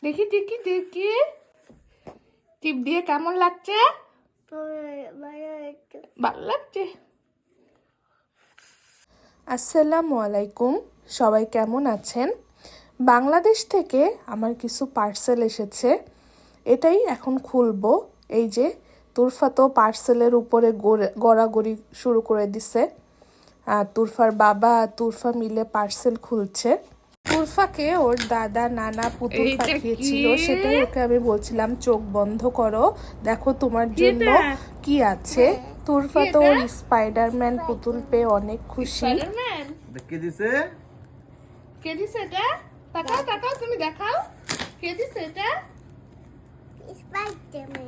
দেখি দেখি দেখি টিপ দিয়ে কেমন লাগছে? ভালো লাগছে। আসসালামু আলাইকুম, সবাই কেমন আছেন? বাংলাদেশ থেকে আমার কিছু পার্সেল এসেছে, এটাই এখন খুলবো। এই যে তুরফা তো পার্সেলের উপরে গড়াগড়ি শুরু করে দিছে, আর তুরফার বাবা আর তুরফা মিলে পার্সেল খুলছে। তুরফাকে ওর দাদা নানা পুতুল পাঠিয়েছিল, সেটাই ওকে আমি বলছিলাম চোখ বন্ধ করো, দেখো তোমার জন্য কি আছে। তুরফা তো ওর স্পাইডারম্যান পুতুল পেয়ে অনেক খুশি। কে দিছে? কে দিছে এটা? তাকাও তাকাও, তুমি দেখাও কে দিছে এটা। স্পাইডারম্যান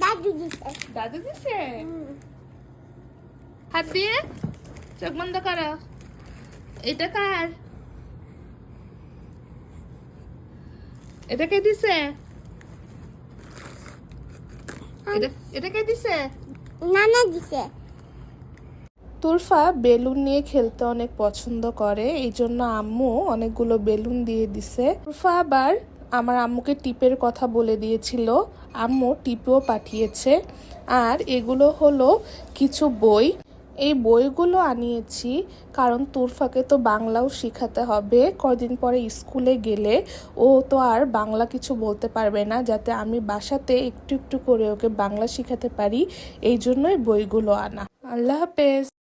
দাদু দিছে। দাদু দিছে? হাত দিয়ে চোখ বন্ধ করো। এটা কার? এটা কে দিছে? এটা কে দিছে? নানা দিছে। তুরফা বেলুন নিয়ে খেলতে অনেক পছন্দ করে, এই জন্য আম্মু অনেকগুলো বেলুন দিয়ে দিছে। তুরফা আবার আমার আম্মুকে টিপের কথা বলে দিয়েছিল, আম্মু টিপও পাঠিয়েছে। আর এগুলো হলো কিছু বই, এই বইগুলো আনিয়েছি কারণ তুরফাকে তো বাংলাও শেখাতে হবে। কয়দিন পরে স্কুলে গেলে ও তো আর বাংলা কিছু বলতে পারবে না, যাতে আমি বাসাতে একটু একটু করে ওকে বাংলা শেখাতে পারি, এই জন্যই বইগুলো আনা। আল্লাহ হাফেজ।